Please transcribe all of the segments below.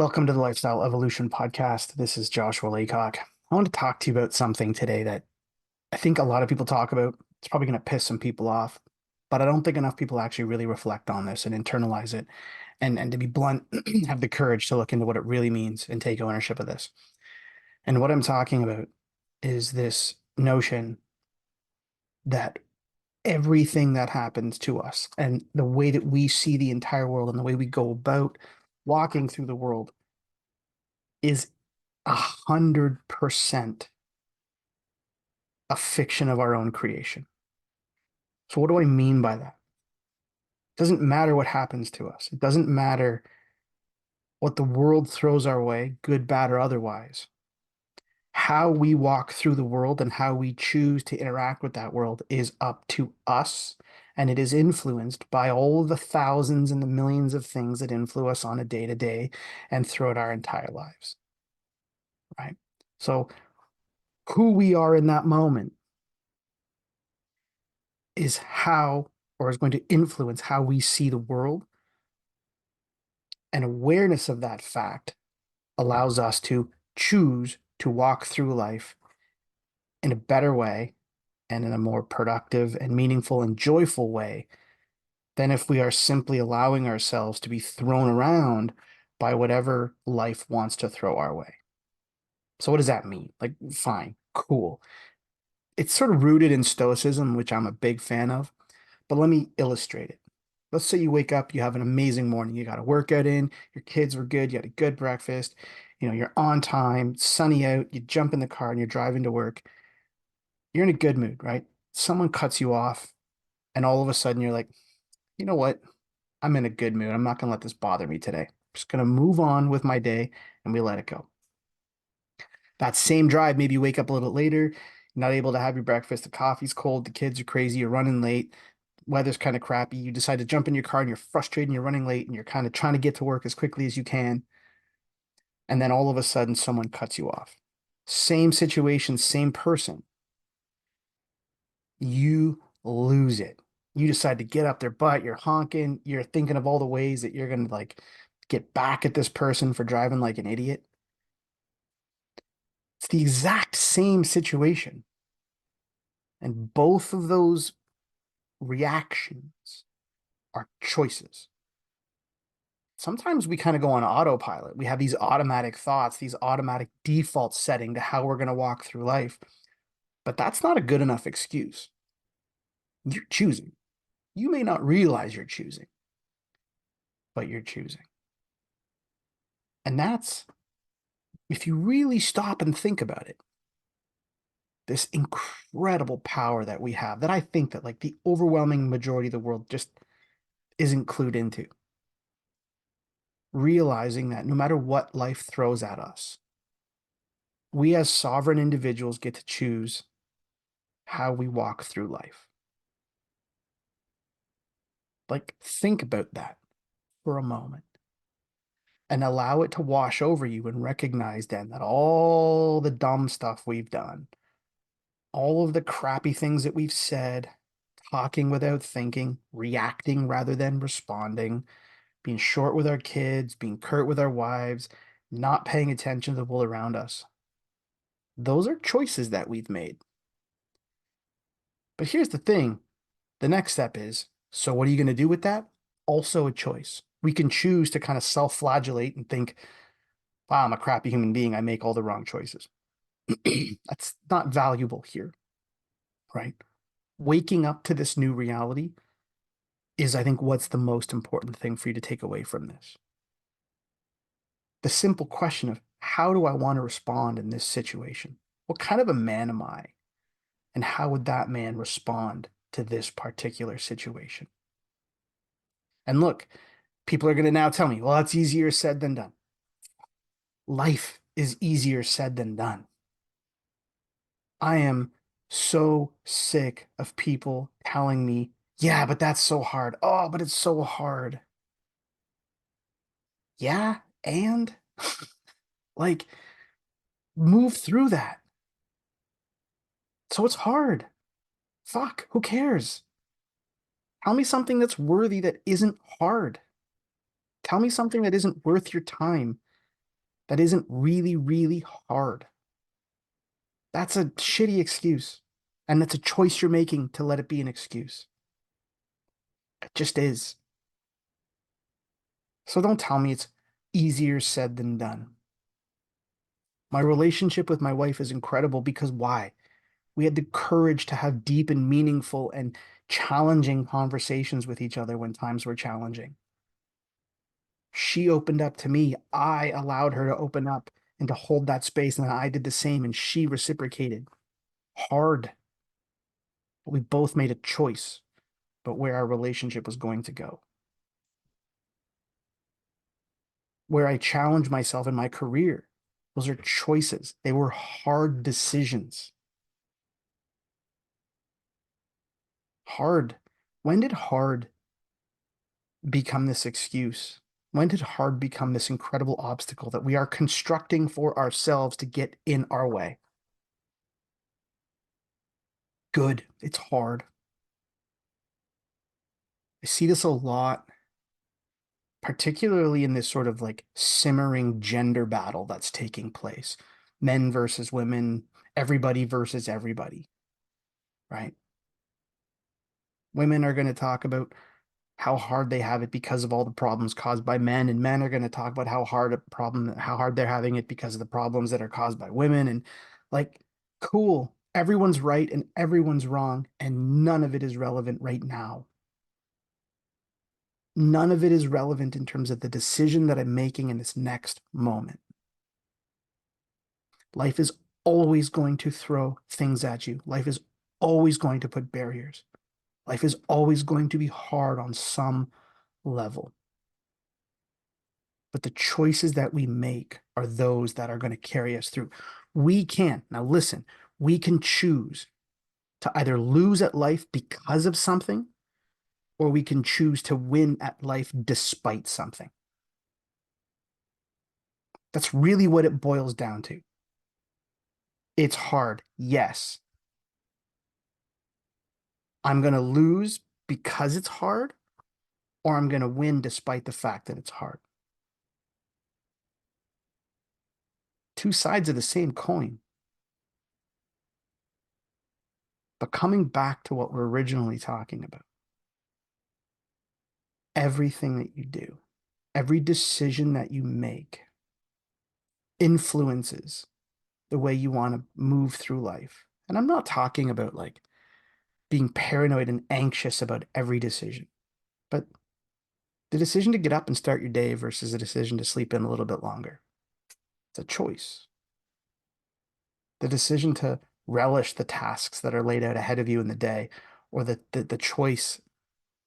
Welcome to the Lifestyle Evolution Podcast. This is Joshua Laycock. I want to talk to you about something today that I think a lot of people talk about. It's probably going to piss some people off, but I don't think enough people actually really reflect on this and internalize it. And to be blunt, have the courage to look into what it really means and take ownership of this. And what I'm talking about is this notion that everything that happens to us and the way that we see the entire world and the way we go about walking through the world is 100% a fiction of our own creation. So, what do I mean by that? It doesn't matter what happens to us, it doesn't matter what the world throws our way, good, bad, or otherwise. How we walk through the world and how we choose to interact with that world is up to us. And it is influenced by all the thousands and the millions of things that influence us on a day to day and throughout our entire lives. Right. So, who we are in that moment is how, or is going to influence how we see the world. And awareness of that fact allows us to choose to walk through life in a better way and in a more productive and meaningful and joyful way than if we are simply allowing ourselves to be thrown around by whatever life wants to throw our way. So, what does that mean? Like, fine, cool. It's sort of rooted in Stoicism, which I'm a big fan of, but let me illustrate it. Let's say you wake up, you have an amazing morning, you got a workout in, your kids were good, you had a good breakfast, you're on time, sunny out, you jump in the car and you're driving to work. You're in a good mood, right? Someone cuts you off, and all of a sudden you're like, you know what? I'm in a good mood. I'm not going to let this bother me today. I'm just going to move on with my day and we let it go. That same drive, maybe you wake up a little bit later, you're not able to have your breakfast, the coffee's cold, the kids are crazy, you're running late, weather's kind of crappy, you decide to jump in your car and you're frustrated and you're running late and you're kind of trying to get to work as quickly as you can. And then all of a sudden, someone cuts you off. Same situation, same person. You lose it. You decide to get up their butt, you're honking, you're thinking of all the ways that you're going to like get back at this person for driving like an idiot. It's the exact same situation. And both of those reactions are choices. Sometimes we kind of go on autopilot. We have these automatic thoughts, these automatic default setting to how we're going to walk through life. But that's not a good enough excuse. You're choosing. You may not realize you're choosing, but you're choosing. And that's, if you really stop and think about it, this incredible power that we have that I think that like the overwhelming majority of the world just isn't clued into. Realizing that no matter what life throws at us, we as sovereign individuals get to choose how we walk through life. Like, think about that for a moment and allow it to wash over you and recognize then that all the dumb stuff we've done, all of the crappy things that we've said, talking without thinking, reacting rather than responding, being short with our kids, being curt with our wives, not paying attention to the world around us. Those are choices that we've made. But here's the thing, the next step is, so what are you going to do with that? Also a choice. We can choose to kind of self-flagellate and think, wow, I'm a crappy human being. I make all the wrong choices. That's not valuable here, right? Waking up to this new reality is, I think, what's the most important thing for you to take away from this. The simple question of how do I want to respond in this situation? What kind of a man am I? And how would that man respond to this particular situation? And look, people are going to now tell me, well, that's easier said than done. Life is easier said than done. I am so sick of people telling me, yeah, but that's so hard. Oh, but it's so hard. Yeah, and like move through that. So it's hard. Fuck, who cares? Tell me something that's worthy that isn't hard. Tell me something that isn't worth your time. That isn't really, really hard. That's a shitty excuse. And that's a choice you're making to let it be an excuse. It just is. So don't tell me it's easier said than done. My relationship with my wife is incredible because why? We had the courage to have deep and meaningful and challenging conversations with each other when times were challenging. She opened up to me. I allowed her to open up and to hold that space, and then I did the same, and she reciprocated. Hard, but we both made a choice about where our relationship was going to go. Where I challenged myself in my career, those are choices. They were hard decisions. Hard. When did hard become this excuse? When did hard become this incredible obstacle that we are constructing for ourselves to get in our way? Good. It's hard. I see this a lot, particularly in this sort of like simmering gender battle that's taking place. Men versus women, everybody versus everybody, right? Women are going to talk about how hard they have it because of all the problems caused by men, and men are going to talk about how hard they're having it because of the problems that are caused by women. And like, cool, everyone's right and everyone's wrong, and none of it is relevant right now. None of it is relevant in terms of the decision that I'm making in this next moment. Life is always going to throw things at you. Life is always going to put barriers. Life is always going to be hard on some level. But the choices that we make are those that are going to carry us through. We can, now listen, we can choose to either lose at life because of something, or we can choose to win at life despite something. That's really what it boils down to. It's hard. Yes. I'm going to lose because it's hard, or I'm going to win despite the fact that it's hard. Two sides of the same coin. But coming back to what we're originally talking about, everything that you do, every decision that you make influences the way you want to move through life. And I'm not talking about like being paranoid and anxious about every decision, but the decision to get up and start your day versus the decision to sleep in a little bit longer. It's a choice. The decision to relish the tasks that are laid out ahead of you in the day, or the choice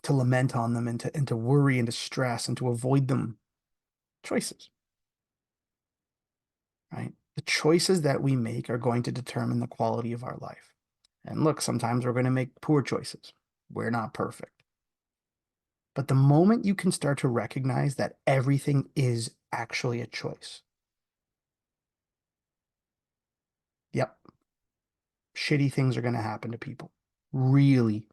to lament on them and to worry and to stress and to avoid them. Choices, right? The choices that we make are going to determine the quality of our life. And look, sometimes we're going to make poor choices. We're not perfect. But the moment you can start to recognize that everything is actually a choice, yep, shitty things are going to happen to people. Really,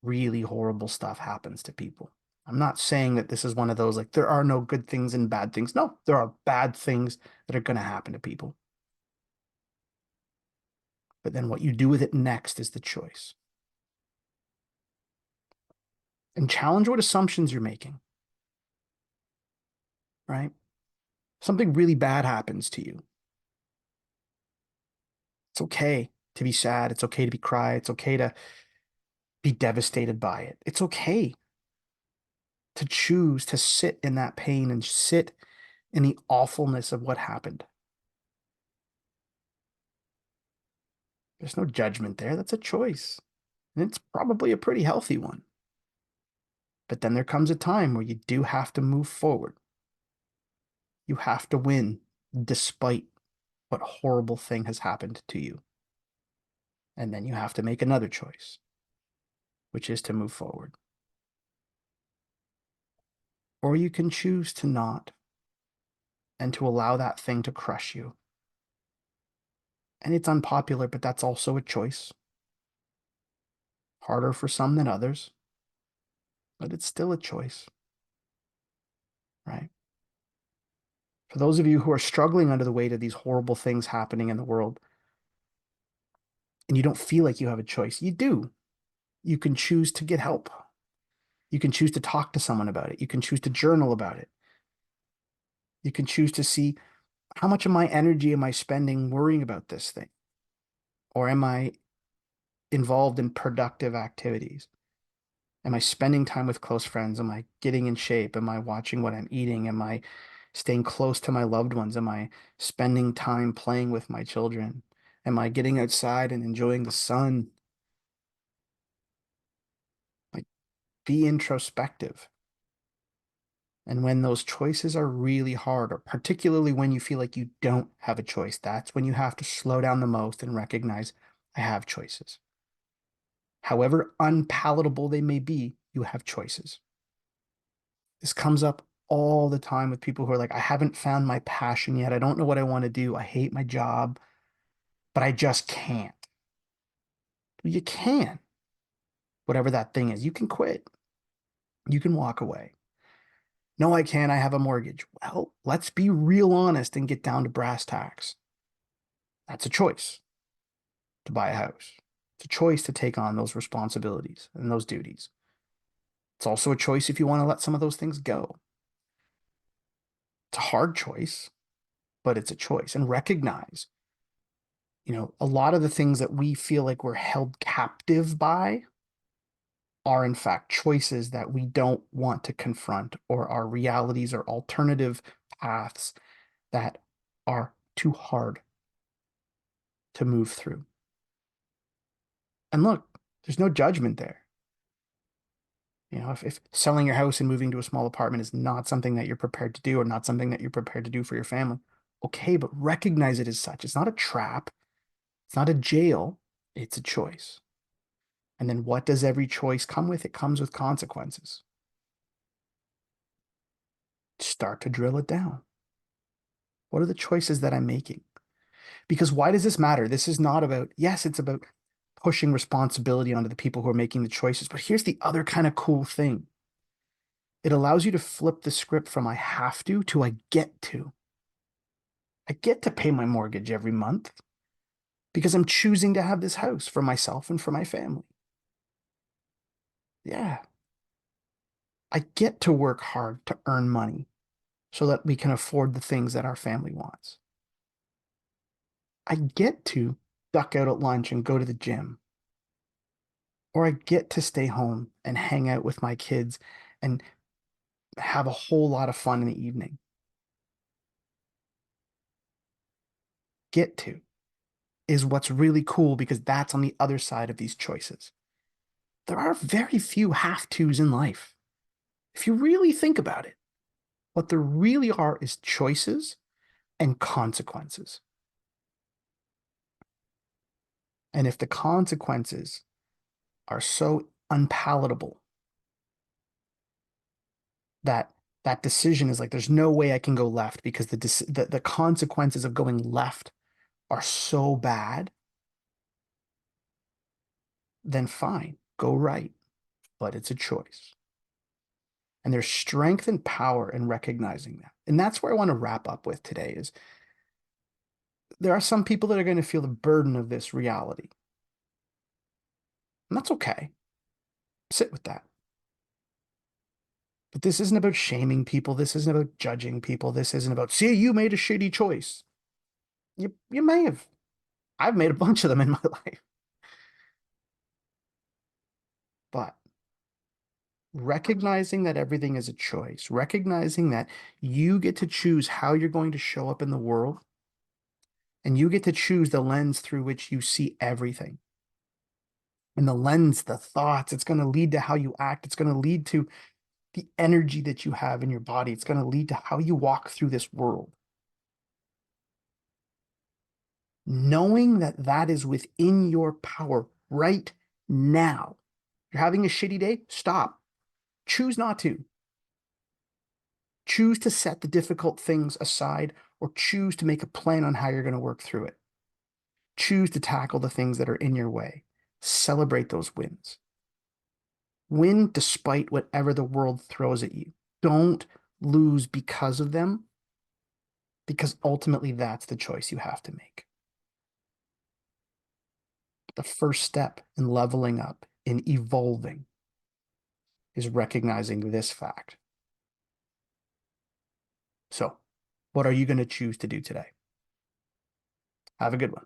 really horrible stuff happens to people. I'm not saying that this is one of those like there are no good things and bad things. No, there are bad things that are going to happen to people. But then what you do with it next is the choice. And challenge what assumptions you're making, right? Something really bad happens to you. It's okay to be sad. It's okay to be cry. It's okay to be devastated by it. It's okay to choose to sit in that pain and sit in the awfulness of what happened. There's no judgment there. That's a choice. And it's probably a pretty healthy one. But then there comes a time where you do have to move forward. You have to win despite what horrible thing has happened to you. And then you have to make another choice, which is to move forward. Or you can choose to not and to allow that thing to crush you. And it's unpopular, but that's also a choice. Harder for some than others, but it's still a choice, right? For those of you who are struggling under the weight of these horrible things happening in the world, and you don't feel like you have a choice, you do. You can choose to get help. You can choose to talk to someone about it. You can choose to journal about it. You can choose to see, how much of my energy am I spending worrying about this thing? Or am I involved in productive activities? Am I spending time with close friends? Am I getting in shape? Am I watching what I'm eating? Am I staying close to my loved ones? Am I spending time playing with my children? Am I getting outside and enjoying the sun? Like, be introspective. And when those choices are really hard, or particularly when you feel like you don't have a choice, that's when you have to slow down the most and recognize, I have choices. However unpalatable they may be, you have choices. This comes up all the time with people who are like, I haven't found my passion yet. I don't know what I want to do. I hate my job, but I just can't. You can. Whatever that thing is, you can quit. You can walk away. No, I can't. I have a mortgage. Well, let's be real honest and get down to brass tacks. That's a choice to buy a house. It's a choice to take on those responsibilities and those duties. It's also a choice if you want to let some of those things go. It's a hard choice, but it's a choice. And recognize, a lot of the things that we feel like we're held captive by are in fact choices that we don't want to confront, or are realities or alternative paths that are too hard to move through. And look, there's no judgment there. If selling your house and moving to a small apartment is not something that you're prepared to do, or not something that you're prepared to do for your family, okay, but recognize it as such. It's not a trap. It's not a jail. It's a choice. And then what does every choice come with? It comes with consequences. Start to drill it down. What are the choices that I'm making? Because why does this matter? This is not about, yes, it's about pushing responsibility onto the people who are making the choices. But here's the other kind of cool thing. It allows you to flip the script from I have to I get to. I get to pay my mortgage every month because I'm choosing to have this house for myself and for my family. Yeah. I get to work hard to earn money so that we can afford the things that our family wants. I get to duck out at lunch and go to the gym. Or I get to stay home and hang out with my kids and have a whole lot of fun in the evening. Get to is what's really cool, because that's on the other side of these choices. There are very few have tos in life. If you really think about it, what there really are is choices and consequences. And if the consequences are so unpalatable that that decision is like, there's no way I can go left, because the consequences of going left are so bad, then fine, go right. But it's a choice. And there's strength and power in recognizing that. And that's where I want to wrap up with today is, there are some people that are going to feel the burden of this reality. And that's okay. Sit with that. But this isn't about shaming people. This isn't about judging people. This isn't about, see, you made a shitty choice. You may have. I've made a bunch of them in my life. But recognizing that everything is a choice, recognizing that you get to choose how you're going to show up in the world, and you get to choose the lens through which you see everything. And the lens, the thoughts, it's going to lead to how you act. It's going to lead to the energy that you have in your body. It's going to lead to how you walk through this world. Knowing that that is within your power right now. You're having a shitty day? Stop. Choose not to. Choose to set the difficult things aside, or choose to make a plan on how you're going to work through it. Choose to tackle the things that are in your way. Celebrate those wins. Win despite whatever the world throws at you. Don't lose because of them. because ultimately that's the choice you have to make. The first step in leveling up, in evolving, is recognizing this fact. So, what are you going to choose to do today? Have a good one.